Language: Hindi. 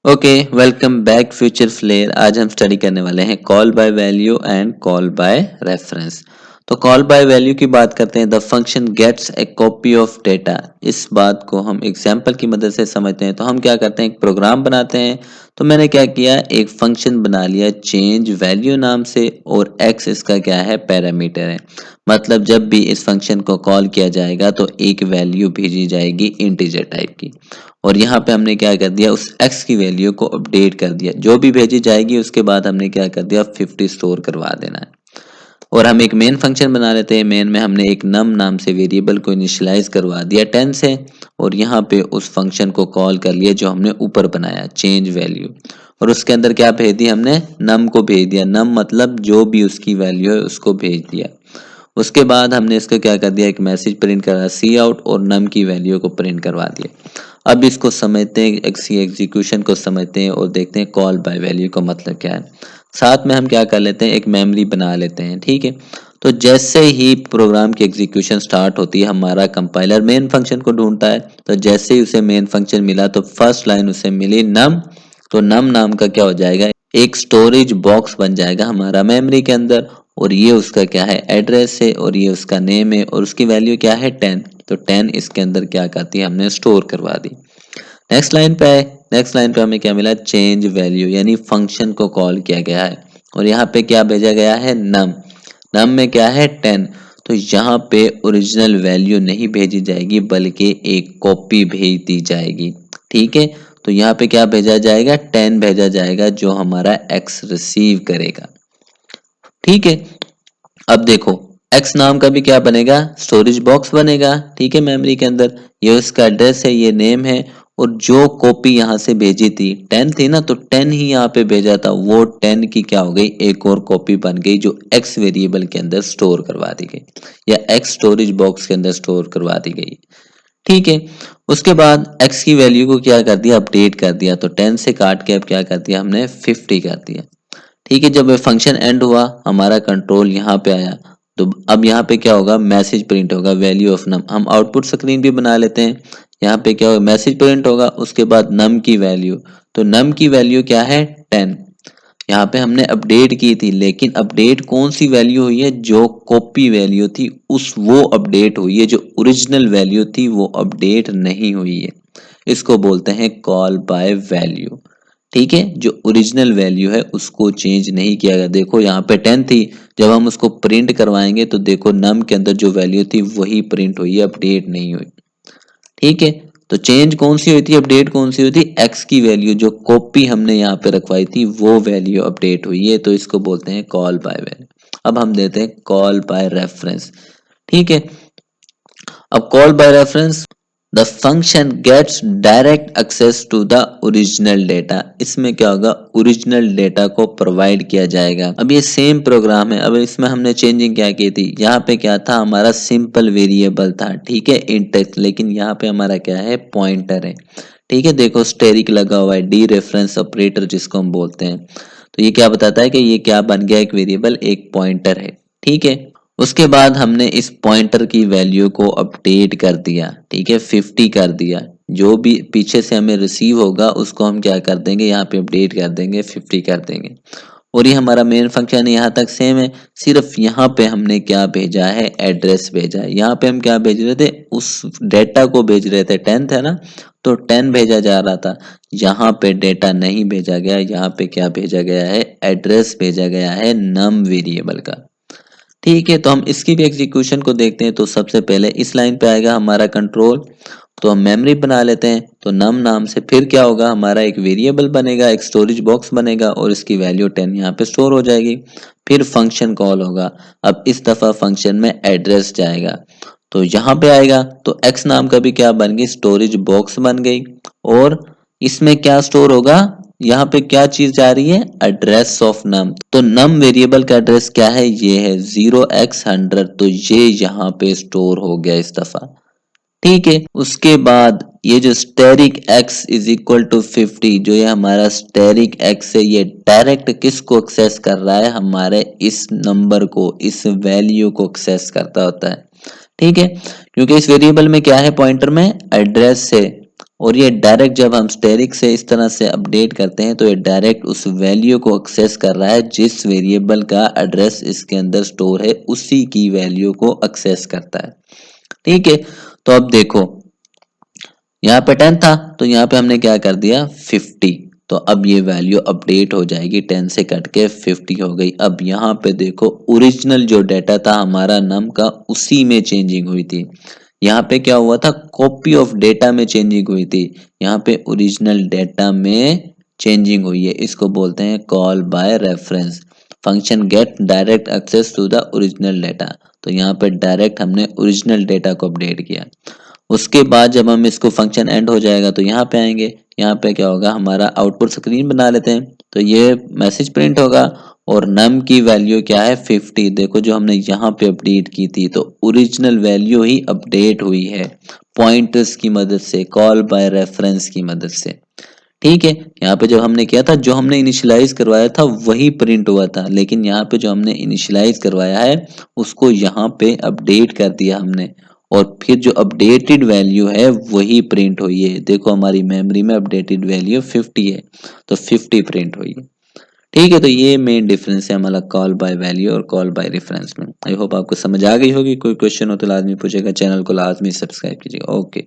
Okay, welcome back future flare. आज हम स्टडी करने वाले हैं call by value and call by reference. तो कॉल बाय वैल्यू की बात करते हैं। The function gets a copy of data. इस बात को हम एग्जांपल की मदद से समझते हैं। तो हम क्या करते हैं, एक प्रोग्राम बनाते हैं। तो मैंने क्या किया, एक फंक्शन बना लिया चेंज वैल्यू नाम से, और एक्स इसका क्या है, पैरामीटर है। मतलब जब भी इस फंक्शन को कॉल किया जाएगा तो एक वैल्यू भेजी जाएगी इंटीजर टाइप की। और यहाँ पे हमने क्या कर दिया, उस x की वैल्यू को अपडेट कर दिया। जो भी भेजी जाएगी उसके बाद हमने क्या कर दिया, 50 स्टोर करवा देना है। और हम एक मेन फंक्शन बना लेते हैं। मेन में हमने एक नम नाम से वेरिएबल को इनिशियलाइज करवा दिया 10 से, और यहाँ पे उस फंक्शन को कॉल कर लिया जो हमने ऊपर बनाया चेंज वैल्यू। और उसके अंदर क्या भेज दिया, हमने नम को भेज दिया। नम मतलब जो भी उसकी वैल्यू है उसको भेज दिया। उसके बाद हमने इसका क्या कर दिया, एक मैसेज प्रिंट करा सी आउट, और नम की वैल्यू को प्रिंट करवा दिया। अब इसको समझते हैं, इसी एग्जीक्यूशन को समझते हैं और देखते हैं कॉल बाय वैल्यू का मतलब क्या है। साथ में हम क्या कर लेते हैं, एक मेमोरी बना लेते हैं। ठीक है, तो जैसे ही प्रोग्राम की एग्जीक्यूशन स्टार्ट होती है, हमारा कंपाइलर मेन फंक्शन को ढूंढता है। तो जैसे ही उसे मेन फंक्शन मिला तो फर्स्ट लाइन उसे मिली नम। तो नम नाम का क्या हो जाएगा, एक स्टोरेज बॉक्स बन जाएगा हमारा मेमोरी के अंदर। और ये उसका क्या है, एड्रेस है, और ये उसका नेम है, और उसकी वैल्यू क्या है, 10। तो 10 इसके अंदर क्या करती है, हमने स्टोर करवा दी। नेक्स्ट लाइन पे आए। नेक्स्ट लाइन पे हमें क्या मिला, चेंज वैल्यू, यानी फंक्शन को कॉल किया गया है। और यहाँ पे क्या भेजा गया है, नम। नम में क्या है, 10। तो यहाँ पे ओरिजिनल वैल्यू नहीं भेजी जाएगी बल्कि एक कॉपी भेज दी जाएगी। ठीक है, तो यहाँ पे क्या भेजा जाएगा, 10 भेजा जाएगा जो हमारा एक्स रिसीव करेगा। ठीक है, अब देखो एक्स नाम का भी क्या बनेगा, स्टोरेज बॉक्स बनेगा। ठीक है, मेमोरी के अंदर ये उसका एड्रेस है, ये नेम है। और जो कॉपी यहाँ से भेजी थी 10 थी ना, तो 10 ही यहाँ पे भेजा था। वो 10 की क्या हो गई, एक और कॉपी बन गई जो एक्स वेरिएबल के अंदर स्टोर करवा दी गई, या एक्स स्टोरेज बॉक्स के अंदर स्टोर करवा दी गई। ठीक है, उसके बाद x की वैल्यू को क्या कर दिया, अपडेट कर दिया। तो 10 से काट के अब क्या कर दिया, हमने 50 कर दिया। ठीक है, जब फंक्शन एंड हुआ, हमारा कंट्रोल यहाँ पे आया। तो अब यहाँ पे क्या होगा, मैसेज प्रिंट होगा वैल्यू ऑफ नम। हम आउटपुट स्क्रीन भी बना लेते हैं। यहाँ पे क्या होगा, मैसेज प्रिंट होगा, उसके बाद नम की वैल्यू। तो नम की वैल्यू क्या है, 10। यहाँ पे हमने अपडेट की थी, लेकिन अपडेट कौन सी वैल्यू हुई है, जो कॉपी वैल्यू थी उस वो अपडेट हुई है, जो ओरिजिनल वैल्यू थी वो अपडेट नहीं हुई है। इसको बोलते हैं कॉल बाय वैल्यू। ठीक है, जो ओरिजिनल वैल्यू है उसको चेंज नहीं किया गया। देखो यहाँ पे 10 थी, जब हम उसको प्रिंट करवाएंगे तो देखो नम के अंदर जो वैल्यू थी वही प्रिंट हुई है, अपडेट नहीं हुई। ठीक है, तो चेंज कौन सी हुई थी, अपडेट कौन सी हुई थी, एक्स की वैल्यू जो कॉपी हमने यहाँ पे रखवाई थी वो वैल्यू अपडेट हुई है। तो इसको बोलते हैं कॉल बाय वैल्यू। अब हम देते हैं कॉल बाय रेफरेंस। ठीक है, अब call by reference, the function gets direct access to the original data. इसमें क्या होगा, ओरिजिनल डेटा को प्रोवाइड किया जाएगा। अब ये सेम प्रोग्राम है। अब इसमें हमने चेंजिंग क्या की थी, यहाँ पे क्या था, हमारा सिंपल वेरिएबल था। ठीक है, इंटेक्स, लेकिन यहाँ पे हमारा क्या है, पॉइंटर है। ठीक है, देखो स्टेरिक लगा हुआ है, डी रेफरेंस ऑपरेटर जिसको हम बोलते हैं। तो ये क्या बताता है कि ये क्या बन गया, एक वेरिएबल, एक पॉइंटर है। ठीक है, उसके बाद हमने इस पॉइंटर की वैल्यू को अपडेट कर दिया। ठीक है, 50 कर दिया। जो भी पीछे से हमें रिसीव होगा उसको हम क्या कर देंगे, यहाँ पे अपडेट कर देंगे, 50 कर देंगे। और ये हमारा मेन फंक्शन है, यहाँ तक सेम है। सिर्फ यहाँ पे हमने क्या भेजा है, एड्रेस भेजा है। यहाँ पे हम क्या भेज रहे थे, उस डेटा को भेज रहे थे, 10 है ना, तो 10 भेजा जा रहा था। यहाँ पे डेटा नहीं भेजा गया, यहाँ पे क्या भेजा गया है, एड्रेस भेजा गया है नम वेरिएबल का। ठीक है, तो हम इसकी भी एग्जीक्यूशन को देखते हैं। तो सबसे पहले इस लाइन पे आएगा हमारा कंट्रोल। तो हम मेमोरी बना लेते हैं। तो नम नाम से फिर क्या होगा, हमारा एक वेरिएबल बनेगा, एक स्टोरेज बॉक्स बनेगा, और इसकी वैल्यू 10 यहाँ पे स्टोर हो जाएगी। फिर फंक्शन कॉल होगा। अब इस दफा फंक्शन में एड्रेस जाएगा। तो यहाँ पे आएगा, तो एक्स नाम का भी क्या बन गई, स्टोरेज बॉक्स बन गई। और इसमें क्या स्टोर होगा, यहाँ पे क्या चीज जा रही है, एड्रेस ऑफ नम। तो नम वेरिएबल का एड्रेस क्या है, ये है 0x100। तो ये यहाँ पे स्टोर हो गया इस दफा। ठीक है, उसके बाद ये जो asterisk x is equal to 50, जो ये हमारा स्टेरिक x है, ये डायरेक्ट किसको एक्सेस कर रहा है, हमारे इस नंबर को, इस वैल्यू को एक्सेस करता होता है। ठीक है, क्योंकि इस वेरिएबल में क्या है, पॉइंटर में एड्रेस है। और ये डायरेक्ट जब हम स्टैटिक से इस तरह से अपडेट करते हैं तो ये डायरेक्ट उस वैल्यू को एक्सेस कर रहा है जिस वेरिएबल का एड्रेस इसके अंदर स्टोर है, उसी की वैल्यू को एक्सेस करता है। ठीक है, तो अब देखो यहाँ पे 10 था तो यहाँ पे हमने क्या कर दिया 50, तो अब ये वैल्यू अपडेट हो जाएगी, 10 से कट के 50 हो गई। अब यहाँ पे देखो ओरिजिनल जो डाटा था हमारा नम का, उसी में चेंजिंग हुई थी। यहाँ पे क्या हुआ था, कॉपी ऑफ डेटा में चेंजिंग हुई थी, यहाँ पे ओरिजिनल डेटा में चेंजिंग हुई है। इसको बोलते हैं call by reference. Function get direct access to the original data, तो यहाँ पे डायरेक्ट हमने ओरिजिनल डेटा को अपडेट किया। उसके बाद जब हम इसको फंक्शन एंड हो जाएगा तो यहाँ पे आएंगे, यहाँ पे क्या होगा, हमारा आउटपुट स्क्रीन बना लेते हैं, तो ये मैसेज प्रिंट होगा और नम की वैल्यू क्या है 50। देखो जो हमने यहाँ पे अपडेट की थी तो ओरिजिनल वैल्यू ही अपडेट हुई है पॉइंटर्स की मदद से, कॉल बाय रेफरेंस की मदद से। ठीक है, यहाँ पे जब हमने किया था, जो हमने इनिशियलाइज करवाया था वही प्रिंट हुआ था, लेकिन यहाँ पे जो हमने इनिशियलाइज करवाया है उसको यहाँ पे अपडेट कर दिया हमने, और फिर जो अपडेटेड वैल्यू है वही प्रिंट हुई है। देखो हमारी मेमोरी में अपडेटेड वैल्यू 50 है, तो 50 प्रिंट हुई है। ठीक है, तो ये मेन डिफरेंस है हमारा कॉल बाय वैल्यू और कॉल बाय रेफरेंस में। आई होप आपको समझ आ गई होगी। कोई क्वेश्चन हो तो लाजमी पूछेगा, चैनल को लाजमी सब्सक्राइब कीजिएगा। ओके।